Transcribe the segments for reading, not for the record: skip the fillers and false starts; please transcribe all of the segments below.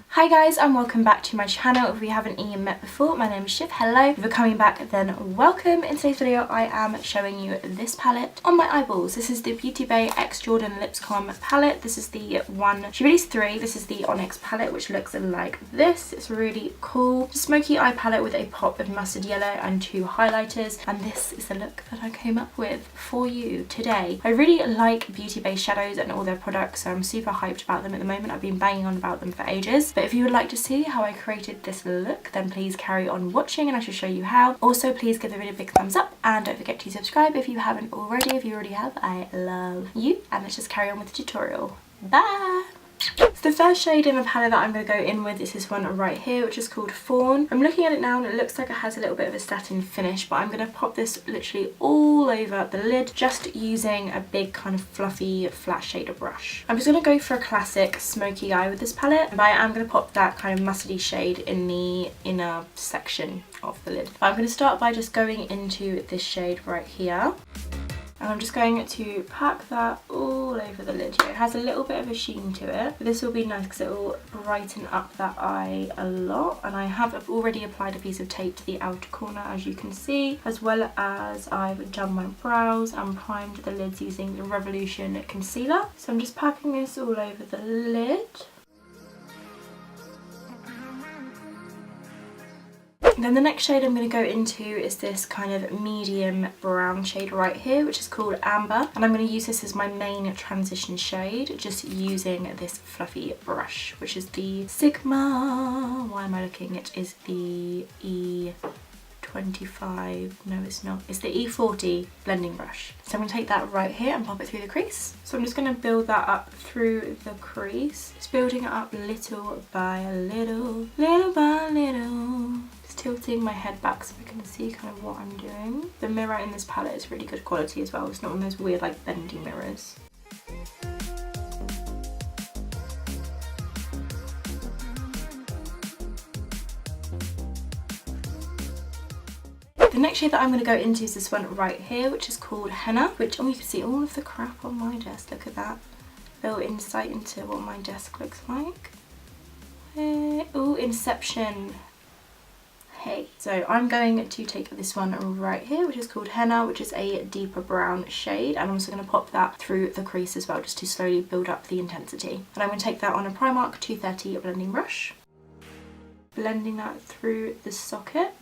Hi guys, and welcome back to my channel. If we haven't even met before, my name is Shiv. Hello. If you're coming back, then welcome. In today's video I am showing you this palette on my eyeballs. This is the Beauty Bay X Jordan LIPSCOMBE palette. This is the one, she released 3. This is the Onyx palette, which looks like this. It's really cool. Smoky eye palette with a pop of mustard yellow and 2 highlighters, and this is the look that I came up with for you today. I really like Beauty Bay shadows and all their products, so I'm super hyped about them at the moment. I've been banging on about them for ages, but if you would like to see how I created this look, then please carry on watching and I shall show you how. Also, please give the video a big thumbs up and don't forget to subscribe if you haven't already. If you already have, I love you, and let's just carry on with the tutorial. Bye! So the first shade in the palette that I'm going to go in with is this one right here, which is called Fawn. I'm looking at it now and it looks like it has a little bit of a satin finish, but I'm going to pop this literally all over the lid, just using a big kind of fluffy flat shader brush. I'm just going to go for a classic smoky eye with this palette, but I am going to pop that kind of mustardy shade in the inner section of the lid. But I'm going to start by just going into this shade right here. And I'm just going to pack that all over the lid here. It has a little bit of a sheen to it, but this will be nice because it will brighten up that eye a lot. And I have already applied a piece of tape to the outer corner, as you can see, as well as I've done my brows and primed the lids using the Revolution concealer. So I'm just packing this all over the lid. Then the next shade I'm going to go into is this kind of medium brown shade right here, which is called Amber, and I'm going to use this as my main transition shade, just using this fluffy brush, which is the Sigma, why am I looking, it is the E25, no it's not, it's the E40 blending brush. So I'm going to take that right here and pop it through the crease. So I'm just going to build that up through the crease, just building it up little by little, little by little. Tilting my head back so I can see kind of what I'm doing. The mirror in this palette is really good quality as well. It's not one of those weird like bendy mirrors. The next shade that I'm going to go into is this one right here, which is called Hana, which, oh, you can see all of the crap on my desk. Look at that. Little insight into what my desk looks like. Oh, Inception. Hey. So I'm going to take this one right here, which is called Henna, which is a deeper brown shade, and I'm also going to pop that through the crease as well, just to slowly build up the intensity. And I'm going to take that on a Primark 230 blending brush, blending that through the socket.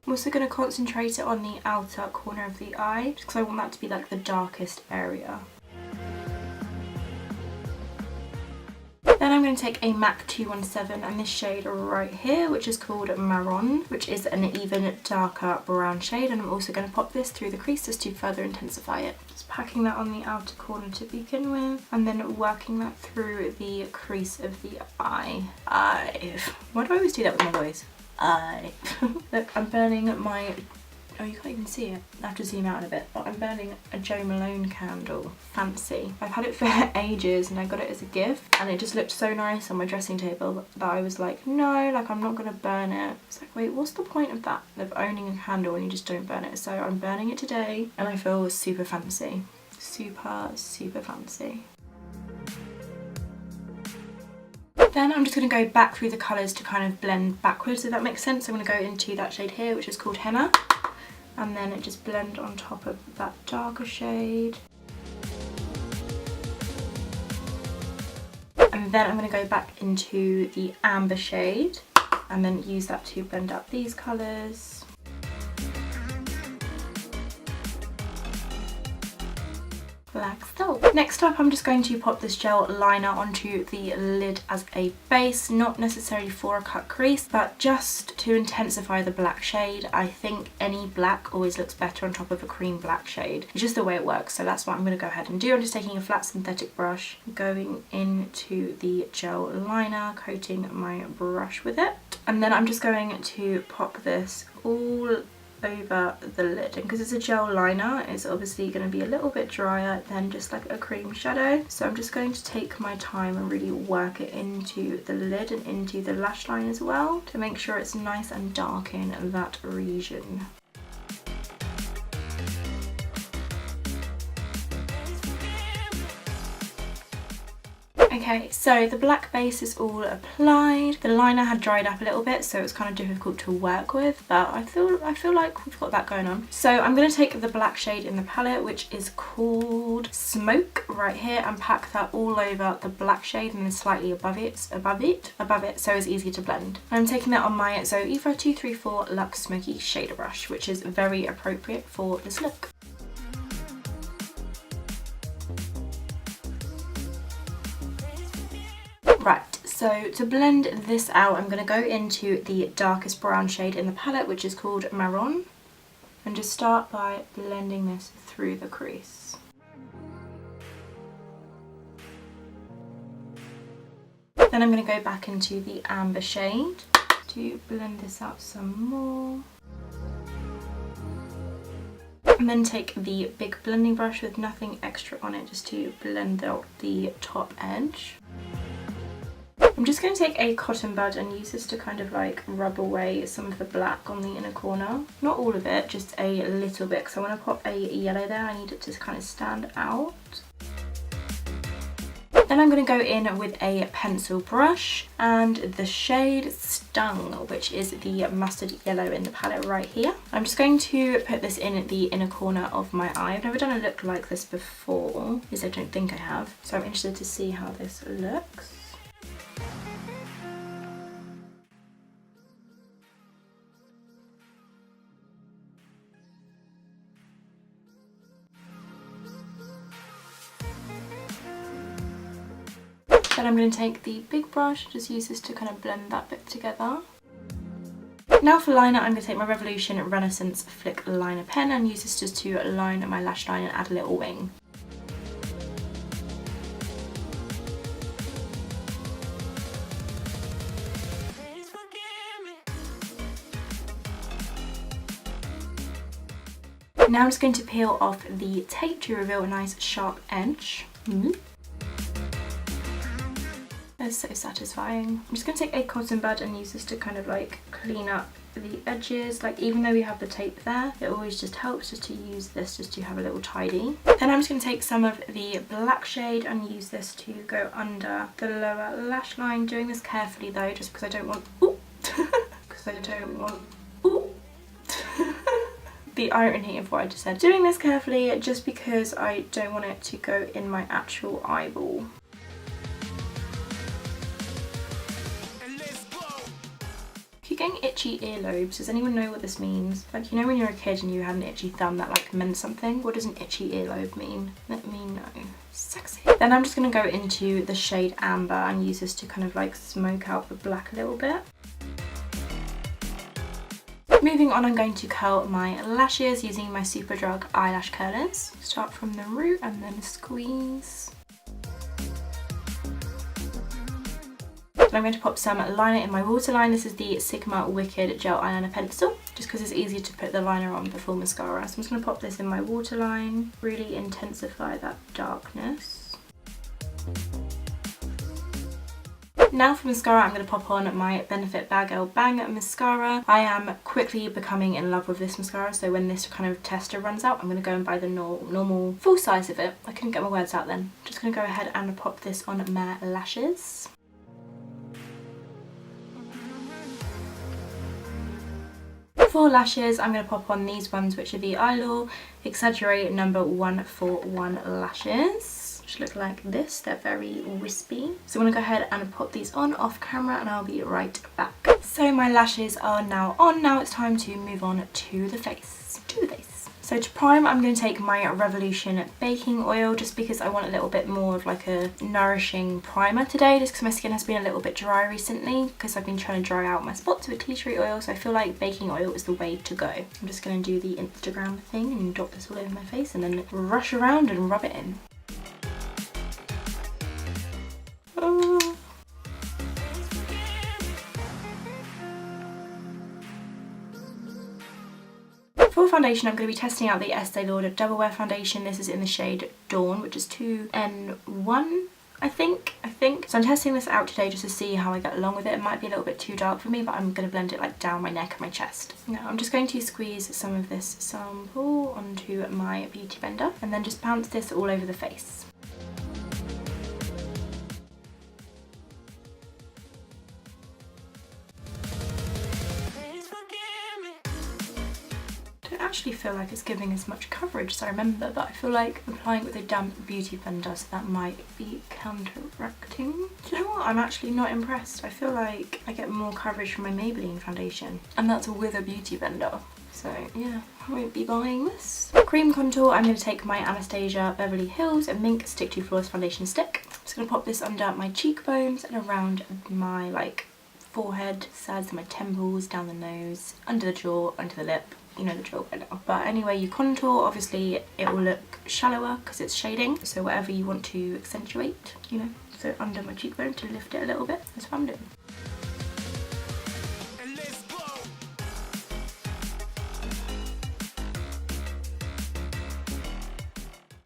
I'm also going to concentrate it on the outer corner of the eye, just because I want that to be like the darkest area. Then I'm going to take a MAC 217 and this shade right here, which is called Marron, which is an even darker brown shade, and I'm also going to pop this through the crease just to further intensify it. Just packing that on the outer corner to begin with, and then working that through the crease of the eye. Why do I always do that with my voice? Look, I'm burning my... Oh, you can't even see it. I have to zoom out a bit, but I'm burning a Jo Malone candle. Fancy. I've had it for ages and I got it as a gift, and it just looked so nice on my dressing table that I was like, no, like I'm not gonna burn it. It's like, wait, what's the point of that? Of owning a candle and you just don't burn it? So I'm burning it today and I feel super fancy. Super, super fancy. Then I'm just going to go back through the colours to kind of blend backwards, if that makes sense. I'm going to go into that shade here, which is called Henna, and then just blend on top of that darker shade. And then I'm going to go back into the amber shade and then use that to blend up these colours. Like so. go. Next up, I'm just going to pop this gel liner onto the lid as a base, not necessarily for a cut crease, but just to intensify the black shade. I think any black always looks better on top of a cream black shade. It's just the way it works, so that's what I'm going to go ahead and do. I'm just taking a flat synthetic brush, going into the gel liner, coating my brush with it, and then I'm just going to pop this all over the lid, and because it's a gel liner, it's obviously going to be a little bit drier than just like a cream shadow, so I'm just going to take my time and really work it into the lid and into the lash line as well to make sure it's nice and dark in that region. Okay, so the black base is all applied. The liner had dried up a little bit, so it was kind of difficult to work with, but I feel like we've got that going on. So I'm going to take the black shade in the palette, which is called Smoke, right here, and pack that all over the black shade and then slightly above it, so it's easier to blend. I'm taking that on my Zoeva 234 Luxe Smoky Shader Brush, which is very appropriate for this look. Right, so to blend this out, I'm going to go into the darkest brown shade in the palette, which is called Marron, and just start by blending this through the crease. Then I'm going to go back into the amber shade to blend this out some more. And then take the big blending brush with nothing extra on it, just to blend out the top edge. I'm just going to take a cotton bud and use this to kind of like rub away some of the black on the inner corner. Not all of it, just a little bit, because I want to pop a yellow there. I need it to kind of stand out. Then I'm going to go in with a pencil brush and the shade Stung, which is the mustard yellow in the palette right here. I'm just going to put this in the inner corner of my eye. I've never done a look like this before, at least I don't think I have, so I'm interested to see how this looks. Then I'm going to take the big brush, just use this to kind of blend that bit together. Now for liner, I'm going to take my Revolution Renaissance Flick Liner pen and use this just to line my lash line and add a little wing. Now I'm just going to peel off the tape to reveal a nice sharp edge. That's so satisfying. I'm just going to take a cotton bud and use this to kind of like clean up the edges. Like, even though we have the tape there, it always just helps just to use this just to have a little tidy. Then I'm just going to take some of the black shade and use this to go under the lower lash line. Doing this carefully though, just because I don't want the irony of what I just said. Doing this carefully just because I don't want it to go in my actual eyeball. Keep getting itchy earlobes. Does anyone know what this means? Like, you know when you're a kid and you had an itchy thumb that like meant something? What does an itchy earlobe mean? Let me know. Sexy. Then I'm just going to go into the shade Amber and use this to kind of like smoke out the black a little bit. Moving on, I'm going to curl my lashes using my Superdrug eyelash curlers. Start from the root and then squeeze. Then I'm going to pop some liner in my waterline. This is the Sigma Wicked Gel Eyeliner Pencil, just because it's easier to put the liner on before mascara. So I'm just going to pop this in my waterline, really intensify that darkness. Now for mascara, I'm going to pop on my Benefit Bad Girl Bang mascara. I am quickly becoming in love with this mascara, so when this kind of tester runs out, I'm going to go and buy the normal full size of it. I couldn't get my words out then. Just going to go ahead and pop this on my lashes. For lashes, I'm going to pop on these ones, which are the Eyelaw Exaggerate number 141 lashes. Which look like this. They're very wispy. So I'm going to go ahead and pop these on off camera and I'll be right back. So my lashes are now on. Now it's time to move on to the face. So to prime, I'm going to take my Revolution baking oil just because I want a little bit more of like a nourishing primer today, just because my skin has been a little bit dry recently because I've been trying to dry out my spots with tea tree oil, so I feel like baking oil is the way to go. I'm just going to do the Instagram thing and dot this all over my face and then rush around and rub it in. Oh. For foundation, I'm going to be testing out the Estee Lauder Double Wear foundation. This is in the shade Dawn, which is 2N1, I think. So I'm testing this out today just to see how I get along with it. It might be a little bit too dark for me, but I'm going to blend it like down my neck and my chest. Now I'm just going to squeeze some of this sample onto my beauty blender and then just bounce this all over the face. I actually feel like it's giving as much coverage as I remember, but I feel like applying it with a damp beauty blender, so that might be counteracting. Do you know what? I'm actually not impressed. I feel like I get more coverage from my Maybelline foundation, and that's with a beauty blender. So yeah, I won't be buying this. Cream contour, I'm going to take my Anastasia Beverly Hills Mink Stick to Flawless foundation stick. I'm just going to pop this under my cheekbones and around my like forehead, sides of my temples, down the nose, under the jaw, under the lip. You know the drill by now. But anyway, you contour, obviously it will look shallower because it's shading, so whatever you want to accentuate, you know, so under my cheekbone to lift it a little bit, that's what I'm doing.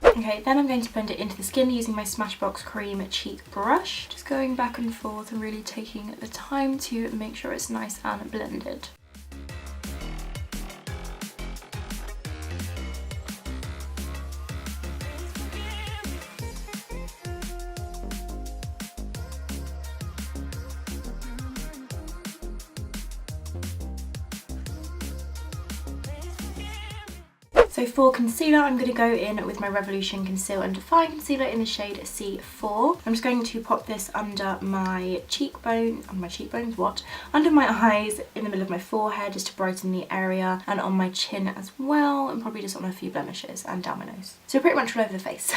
Okay, then I'm going to blend it into the skin using my Smashbox Cream Cheek Brush. Just going back and forth and really taking the time to make sure it's nice and blended. So for concealer, I'm going to go in with my Revolution Conceal and Define Concealer in the shade C4. I'm just going to pop this under my cheekbone, under my eyes, in the middle of my forehead, just to brighten the area, and on my chin as well, and probably just on a few blemishes and down my nose. So pretty much all over the face.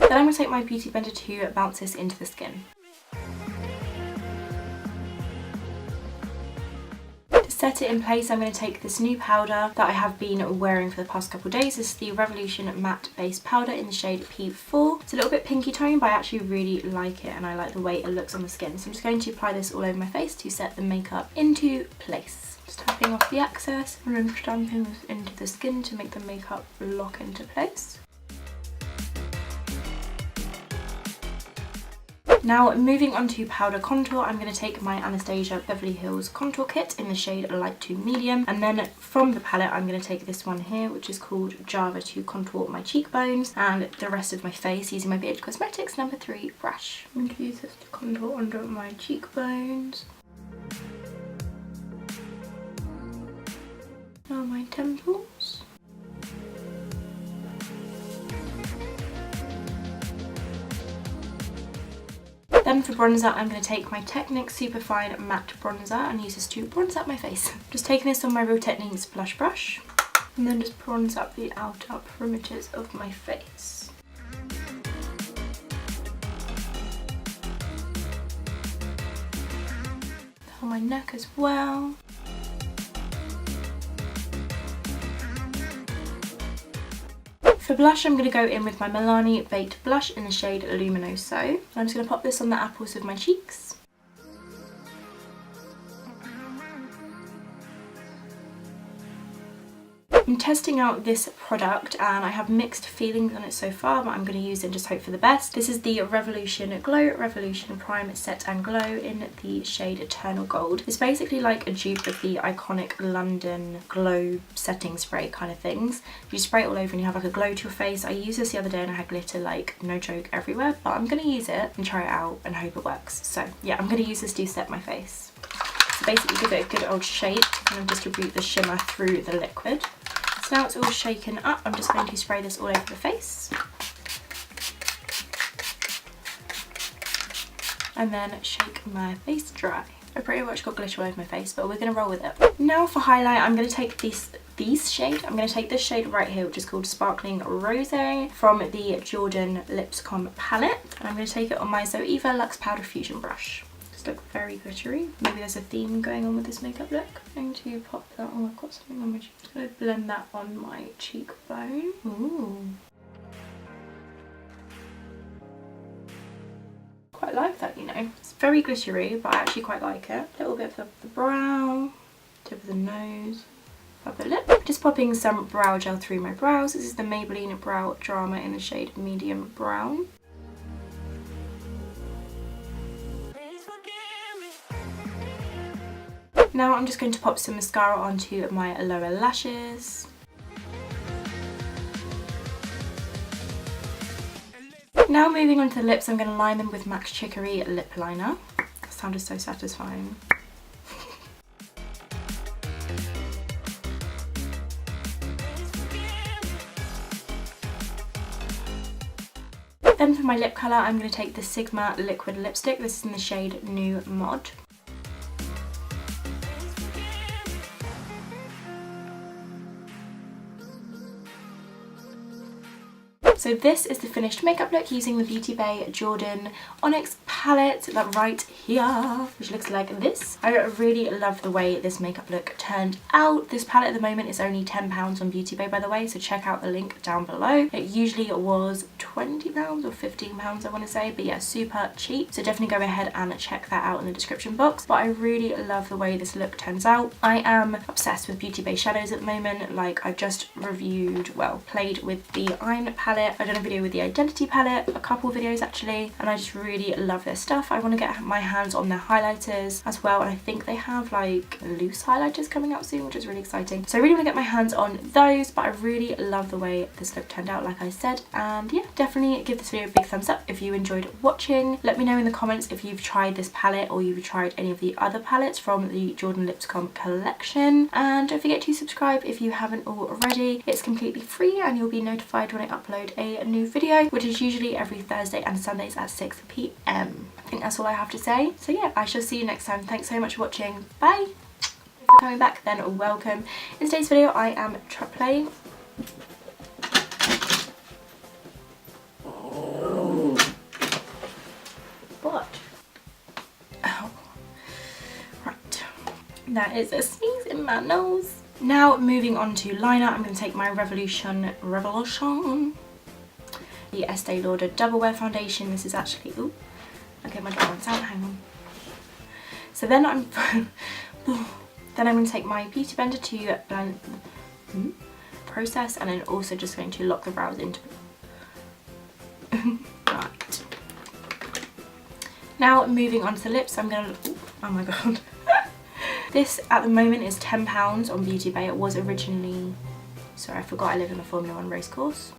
Then I'm going to take my beauty blender to bounce this into the skin. To set it in place, I'm going to take this new powder that I have been wearing for the past couple of days. This is the Revolution Matte Base Powder in the shade P4. It's a little bit pinky tone, but I actually really like it and I like the way it looks on the skin. So I'm just going to apply this all over my face to set the makeup into place. Just tapping off the excess and then stamping this into the skin to make the makeup lock into place. Now moving on to powder contour, I'm going to take my Anastasia Beverly Hills Contour Kit in the shade Light to Medium, and then from the palette I'm going to take this one here, which is called Java, to contour my cheekbones and the rest of my face using my BH Cosmetics No. 3 brush. I'm going to use this to contour under my cheekbones. Now my temples. Then for bronzer, I'm going to take my Technics Superfine Matte Bronzer and use this to bronze up my face. Just taking this on my Real Techniques blush brush and then just bronze up the outer perimeters of my face. On my neck as well. For blush, I'm going to go in with my Milani Baked Blush in the shade Luminoso. I'm just going to pop this on the apples of my cheeks. I'm testing out this product and I have mixed feelings on it so far, but I'm going to use it and just hope for the best. This is the Revolution Glow Revolution Prime Set and Glow in the shade Eternal Gold. It's basically like a dupe of the iconic London glow setting spray kind of things. You spray it all over and you have like a glow to your face. I used this the other day and I had glitter like no joke everywhere, but I'm going to use it and try it out and hope it works. So yeah, I'm going to use this to set my face. So basically give it a good old shake and then distribute the shimmer through the liquid. So now it's all shaken up, I'm just going to spray this all over the face. And then shake my face dry. I pretty much got glitter all over my face, but we're going to roll with it. Now for highlight, I'm going to take this shade right here, which is called Sparkling Rosé from the Jordan Lipscombe palette. And I'm going to take it on my Zoeva Luxe Powder Fusion brush. Just look very glittery. Maybe there's a theme going on with this makeup look. I'm going to pop that, oh I've got something on my cheek. I'm going to blend that on my cheekbone. Ooh. Quite like that, you know. It's very glittery, but I actually quite like it. A little bit for the brow, tip of the nose, upper lip. Just popping some brow gel through my brows. This is the Maybelline Brow Drama in the shade medium brown. Now I'm just going to pop some mascara onto my lower lashes. Now moving on to the lips, I'm going to line them with MAC Chicory lip liner. That sounded so satisfying. Then for my lip colour, I'm going to take the Sigma liquid lipstick. This is in the shade New Mod. So this is the finished makeup look using the Beauty Bay Jordan Onyx palette, that right here, which looks like this. I really love the way this makeup look turned out. This palette at the moment is only £10 on Beauty Bay, by the way, so check out the link down below. It usually was £20 or £15 I want to say, but yeah, super cheap. So definitely go ahead and check that out in the description box. But I really love the way this look turns out. I am obsessed with Beauty Bay shadows at the moment. Like I've just reviewed, well, played with the Iron palette. I've done a video with the Identity palette, a couple videos actually, and I just really love their stuff. I want to get my hands on their highlighters as well, and I think they have like loose highlighters coming out soon, which is really exciting. So I really want to get my hands on those, but I really love the way this look turned out, like I said. And yeah, definitely give this video a big thumbs up if you enjoyed watching. Let me know in the comments if you've tried this palette or you've tried any of the other palettes from the Jordan Lipscombe collection. And don't forget to subscribe if you haven't already. It's completely free and you'll be notified when I upload a new video, which is usually every Thursday and Sundays at 6 PM. I think that's all I have to say. So yeah, I shall see you next time. Thanks so much for watching. Bye! If you're coming back, then welcome. In today's video, I am playing. What? Oh. Right. That is a sneeze in my nose. Now moving on to liner, I'm going to take my Revolution the Estee Lauder Double Wear Foundation. This is actually, ooh, okay, my dog wants out, hang on. So then I'm going to take my Beauty Blender to blend, process, and then also just going to lock the brows into right. Now moving on to the lips, I'm going to, oh my god. This at the moment is £10 on Beauty Bay. It was originally, sorry I forgot I live in a Formula 1 race course.